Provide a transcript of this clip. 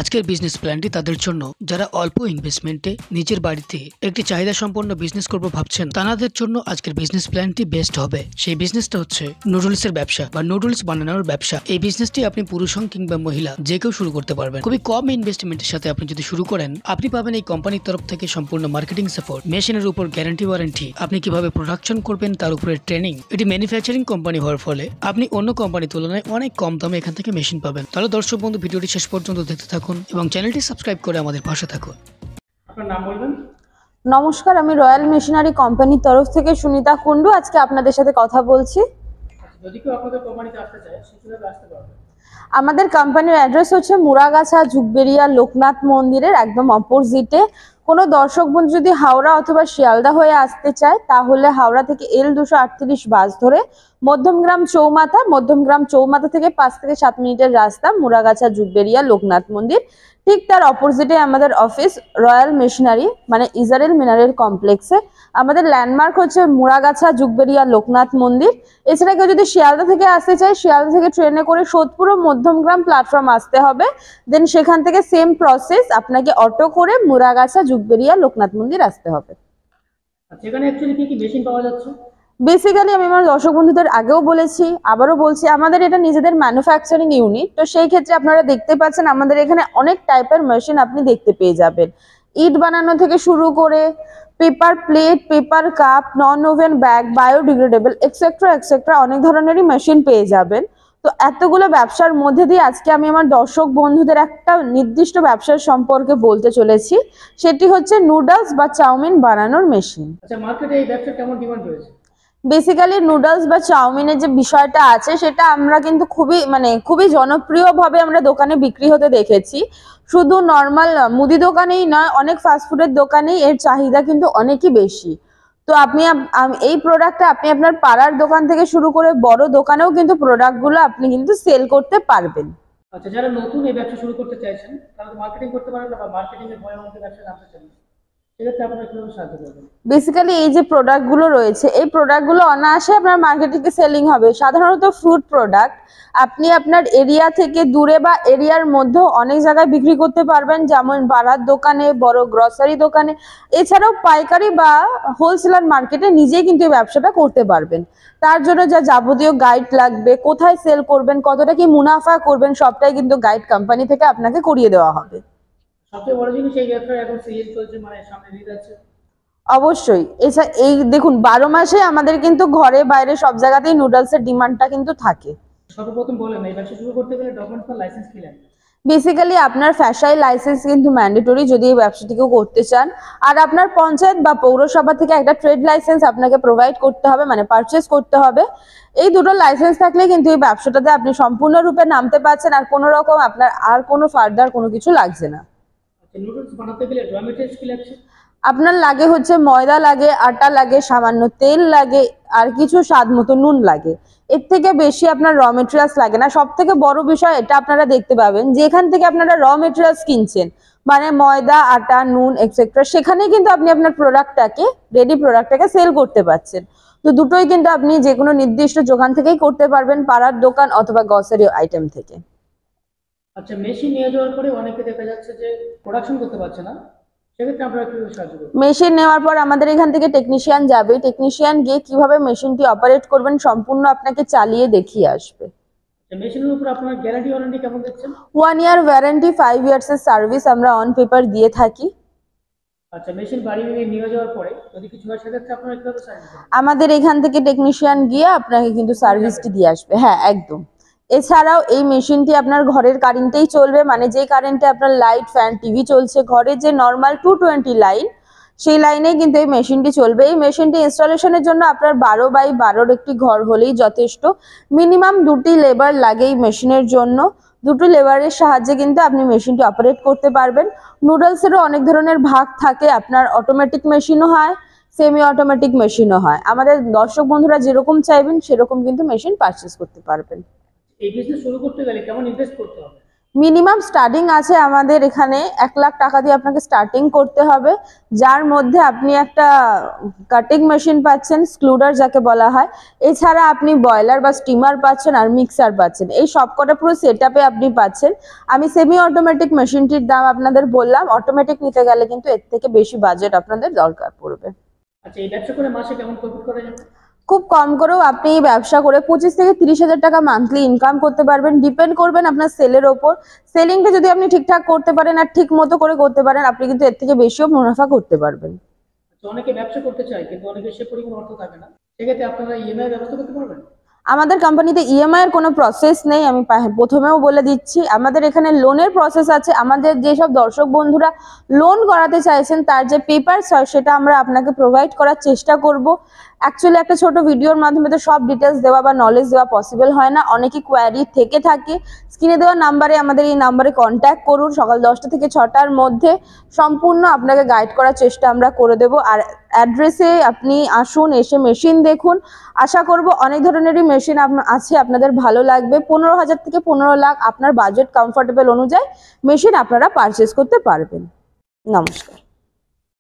আজকের বিজনেস প্ল্যানটি তাদের জন্য যারা অল্প ইনভেস্টমেন্টে নিজের বাড়িতে একটি চাহিদা সম্পন্ন বিজনেস করবো ভাবছেন, তাদের জন্য আজকের বিজনেস প্ল্যানটি বেস্ট হবে। সেই বিজনেসটা হচ্ছে নুডলসের ব্যবসা বা নুডলস বানানোর ব্যবসা। এই বিজনেসটি আপনি পুরুষ হন কিংবা মহিলা যে কেউ শুরু করতে পারবেন। খুবই কম ইনভেস্টমেন্টের সাথে আপনি যদি শুরু করেন, আপনি পাবেন এই কোম্পানির তরফ থেকে সম্পূর্ণ মার্কেটিং সাপোর্ট, মেশিনের উপর গ্যারান্টি ওয়ারেন্টি, আপনি কিভাবে প্রোডাকশন করবেন তার উপরে ট্রেনিং। এটি ম্যানুফ্যাকচারিং কোম্পানি হওয়ার ফলে আপনি অন্য কোম্পানির তুলনায় অনেক কম দামে এখান থেকে মেশিন পাবেন। তাহলে দর্শক বন্ধু, ভিডিওটি শেষ পর্যন্ত দেখতে থাকুন এবং চ্যানেলটি সাবস্ক্রাইব করে আমাদের পাশে থাকুন। আপনার নাম বলবেন? নমস্কার, আমি রয়্যাল মেশিনারি কোম্পানির তরফ থেকে সুনিতা কুন্ডু আজকে আপনাদের সাথে কথা বলছি। যদি কেউ আপনাদের কোম্পানিতে আসতে চায়, সে কিভাবে আসতে পারবে? আমাদের কোম্পানির অ্যাড্রেস হচ্ছে মুরাগাছা ঝুকবেরিয়া লোকনাথ মন্দিরের একদম অপোজিটে। কোনো দর্শক বন্ধু যদি হাওড়া অথবা শিয়ালদা হয়ে আসতে চায়, তাহলে হাওড়া থেকে L238 বাস ধরে মধ্যমগ্রাম চৌমাথা থেকে 5 থেকে 7 মিনিটের রাস্তা, মুরাগাছা ঝুকবেরিয়া লোকনাথ মন্দির। ঠিক তার অপোজিটে আমাদের অফিস রয়্যাল মেশিনারি মানে ইজারেল মিনারেল কমপ্লেক্সে। আমাদের ল্যান্ডমার্ক হচ্ছে মুরাগাছা ঝুকবেরিয়া লোকনাথ মন্দির। এছাড়া কেউ যদি শিয়ালদা থেকে আসতে চায়, শিয়ালদা থেকে ট্রেনে করে সোদপুর ও মধ্যমগ্রাম প্ল্যাটফর্ম আসতে হবে। দেন সেখান থেকে সেম প্রসেস, আপনাকে অটো করে মুরাগাছা ঝুকবেরিয়া লোকনাথ মন্দির আসতে হবে। সেখানে অ্যাকচুয়ালি কি কি মেশিন পাওয়া যাচ্ছে? বেসিক্যালি আমি আমার দর্শক বন্ধুদের আগেও বলেছি, আবারও বলছি, আমাদের এটা নিজেদের ম্যানুফ্যাকচারিং ইউনিট। তো সেই ক্ষেত্রে আপনারা দেখতে পাচ্ছেন আমাদের এখানে অনেক টাইপের মেশিন আপনি দেখতে পেয়ে যাবেন। ইট বানানো থেকে শুরু করে paper plate, paper cup, non woven bag, biodegradable etcetera অনেক ধরনেরই মেশিন পেয়ে যাবেন। তো এতগুলো ব্যবসার মধ্যে দিয়ে আজকে আমি আমার দর্শক বন্ধুদের একটা নির্দিষ্ট ব্যবসার সম্পর্কে বলতে চলেছি। সেটি হচ্ছে নুডলস বা চাউমিন বানানোর মেশিন। আচ্ছা, মার্কেটে এই ব্যবসার কেমন ডিমান্ড রয়েছে? বেসিক্যালি নুডলস বা চাউমিনের যে বিষয়টা আছে, সেটা আমরা কিন্তু খুবই জনপ্রিয়ভাবে আমরা দোকানে বিক্রি হতে দেখেছি। শুধু নর্মাল মুদি দোকানেই নয়, অনেক ফাস্টফুডের দোকানেই এর চাহিদা কিন্তু অনেকই বেশি। তো এই প্রোডাক্টটা আপনি আপনার পাড়ার দোকান থেকে শুরু করে বড় দোকানেও কিন্তু প্রোডাক্টগুলো আপনি কিন্তু সেল করতে পারবেন। আচ্ছা, যারা নতুন এই ব্যবসা শুরু করতে চাইছেন, তারা তো মার্কেটিং করতে পারেন না বা মার্কেটিং এর ভয়ের মধ্যে ব্যবসা নামতে চান, সেক্ষেত্রে আপনারা কিভাবে সাহায্য করবেন? বেসিক্যালি এই যে প্রোডাক্টগুলো রয়েছে, এই প্রোডাক্টগুলো অনায়াসে আপনার মার্কেটিংয়ে সেলিং হবে। সাধারণত ফ্রুট প্রোডাক্ট আপনি আপনার এরিয়া থেকে দূরে বা এরিয়ার মধ্যেও অনেক জায়গায় বিক্রি করতে পারবেন, যেমন পাড়ার দোকানে, বড় গ্রসারি দোকানে, এছাড়াও পাইকারি বা হোলসেলার মার্কেটে নিজেই কিন্তু এই ব্যবসাটা করতে পারবেন। তার জন্য যা যাবতীয় গাইড লাগবে, কোথায় সেল করবেন, কতটা কি মুনাফা করবেন, সবটাই কিন্তু গাইড কোম্পানি থেকে আপনাকে করিয়ে দেওয়া হবে। সবচেয়ে বড় জিনিস, এই ব্যবসার এখন সিজন চলছে, মানে সামনে ঈদ আছে। অবশ্যই এছাড়া এই দেখুন, 12 মাসে আমাদের কিন্তু ঘরে বাইরে সব জায়গাতেই নুডলসের ডিমান্ডটা কিন্তু থাকে। সর্বপ্রথম বলেন, এই ব্যবসা শুরু করতে গেলে ডকুমেন্টস বা লাইসেন্স কি লাগবে? বেসিক্যালি আপনার ফ্যাশাই লাইসেন্স কিন্তু ম্যান্ডেটরি যদি এই ব্যবসাটিকেও করতে চান। আর আপনার পঞ্চায়েত বা পৌরসভা থেকে একটা ট্রেড লাইসেন্স আপনাকে প্রোভাইড করতে হবে, মানে পারচেস করতে হবে। এই দুটো লাইসেন্স থাকলে কিন্তু এই ব্যবসাটাতে আপনি সম্পূর্ণরূপে নামতে পারছেন, আর কোনো রকম আপনার আর কোনো ফার্দার কোনো কিছু লাগছে না। আচ্ছা, নুডলস বানাতে গেলে র মেটেরিয়ালস কি লাগছে? আপনার লাগে হচ্ছে ময়দা লাগে, আটা লাগে, সামান্য তেল লাগে, আর কিছু স্বাদ মতো নুন লাগে। এর থেকে বেশি আপনার র মেটেরিয়ালস লাগে না। সব থেকে বড় বিষয় এটা আপনারা দেখতে পাবেন, যে এখান থেকে আপনারা র মেটেরিয়ালস কিনছেন, মানে ময়দা, আটা, নুন এক্সেট্রা, সেখানে কিন্তু আপনি আপনার রেডি প্রোডাক্টটাকে সেল করতে পারছেন। তো দুটোই কিন্তু আপনি যে কোনো নির্দিষ্ট দোকান থেকেই করতে পারবেন, পাড়ার দোকান অথবা গ্রসারি আইটেম থেকে। আচ্ছা, মেশিন নিয়ে যাওয়ার পরে অনেকে দেখা যাচ্ছে যে প্রোডাকশন করতে পারছে না, সেক্ষেত্রে আপনারা কিভাবে সাহায্য করবেন? মেশিন নেওয়ার পর আমাদের এখান থেকে টেকনিশিয়ান যাবে, টেকনিশিয়ান গিয়ে কিভাবে মেশিনটি অপারেট করবেন সম্পূর্ণ আপনাকে চালিয়ে দেখিয়ে আসবে। মেশিনের উপর আপনার গ্যারান্টি ওয়ারেন্টি কেমন দিচ্ছেন? 1 ইয়ার ওয়ারেন্টি, 5 ইয়ার্স এর সার্ভিস আমরা অন পেপার দিয়ে থাকি। আচ্ছা, মেশিন বাড়ি নিয়ে যাওয়ার পরে যদি কিছু হয়, সেক্ষেত্রে আপনারা কিভাবে সার্ভিস দেন? আমাদের এখান থেকে টেকনিশিয়ান গিয়ে আপনাকে কিন্তু সার্ভিসটি দিয়ে আসবে। হ্যাঁ, একদম। এছাড়াও এই মেশিনটি আপনার ঘরের কারেন্টেই চলবে, মানে যে কারেন্টে আপনার লাইট, ফ্যান, টিভি চলছে, ঘরে যে নর্মাল 220 লাইন, সেই লাইনেই কিন্তু এই মেশিনটি চলবে। এই মেশিনটি ইনস্টলেশনের জন্য আপনার 12x12 একটি ঘর হলেই যথেষ্ট। মিনিমাম 2টি লেবার লাগে এই মেশিনের জন্য। 2টি লেবারের সাহায্যে কিন্তু আপনি মেশিনটি অপারেট করতে পারবেন। নুডলসেরও অনেক ধরনের ভাগ থাকে, আপনার অটোমেটিক মেশিনও হয়, সেমি অটোমেটিক মেশিনও হয়। আমাদের দর্শক বন্ধুরা যেরকম চাইবেন সেরকম কিন্তু মেশিন পারচেস করতে পারবেন। এই বিজনেস শুরু করতে গেলে কেমন ইনভেস্ট করতে হবে? মিনিমাম স্টার্টিং আছে আমাদের এখানে 1,00,000 টাকা দিয়ে আপনাকে স্টার্টিং করতে হবে, যার মধ্যে আপনি একটা কাটিং মেশিন পাচ্ছেন, স্ক্লুডার যাকে বলা হয়। এছাড়া আপনি বয়লার বা স্টিমার পাচ্ছেন আর মিক্সার পাচ্ছেন। এই সবকটা পুরো সেট আপে আপনি পাচ্ছেন। আমি সেমি অটোমেটিক মেশিনটির দাম আপনাদের বললাম, অটোমেটিক নিতে গেলে কিন্তু এর থেকে বেশি বাজেট আপনাদের দরকার পড়বে। আচ্ছা, এই ব্যবসা করে মাসে কেমন প্রফিট করা যাবে? খুব কম করেও আপনি এই ব্যবসা করে 25 থেকে 30,000 টাকা মান্থলি ইনকাম করতে পারবেন। ডিপেন্ড করবেন আপনার সেলের ওপর। সেলিংটা যদি আপনি ঠিকঠাক করতে পারেন আর ঠিক মতো করে করতে পারেন, আপনি কিন্তু এর থেকে বেশিও মুনাফা করতে পারবেন। আচ্ছা, অনেকে ব্যবসা করতে চায় কিন্তু অনেকে সে পরিমাণ অর্থ থাকে না, সেক্ষেত্রে আপনারা ইএমআই ব্যবস্থা করতে পারবেন? আমাদের কোম্পানিতে ইএমআই এর কোনো প্রসেস নেই, আমি প্রথমেও বলে দিচ্ছি। আমাদের এখানে লোনের প্রসেস আছে। আমাদের যেসব দর্শক বন্ধুরা লোন করাতে চাইছেন তার যে পেপারস হয় সেটা আমরা আপনাকে প্রোভাইড করার চেষ্টা করব। অ্যাকচুয়ালি একটা ছোট ভিডিওর মাধ্যমে তো সব ডিটেলস দেওয়া বা নলেজ দেওয়া পসিবল হয় না, অনেকই কোয়ারি থেকে থাকে। স্ক্রিনে দেওয়া নাম্বারে, আমাদের এই নাম্বারে কন্ট্যাক্ট করুন। সকাল 10টা থেকে 6টার মধ্যে সম্পূর্ণ আপনাকে গাইড করার চেষ্টা আমরা করে দেব। আর অ্যাড্রেসে আপনি আসুন, এসে মেশিন দেখুন। আশা করব অনেক ধরনেরই মেশিন আছে, আপনাদের ভালো লাগবে। 15,000 থেকে 15 লাখ আপনার বাজেট কমফোর্টেবল অনুযায়ী মেশিন আপনারা পারচেস করতে পারবেন। নমস্কার।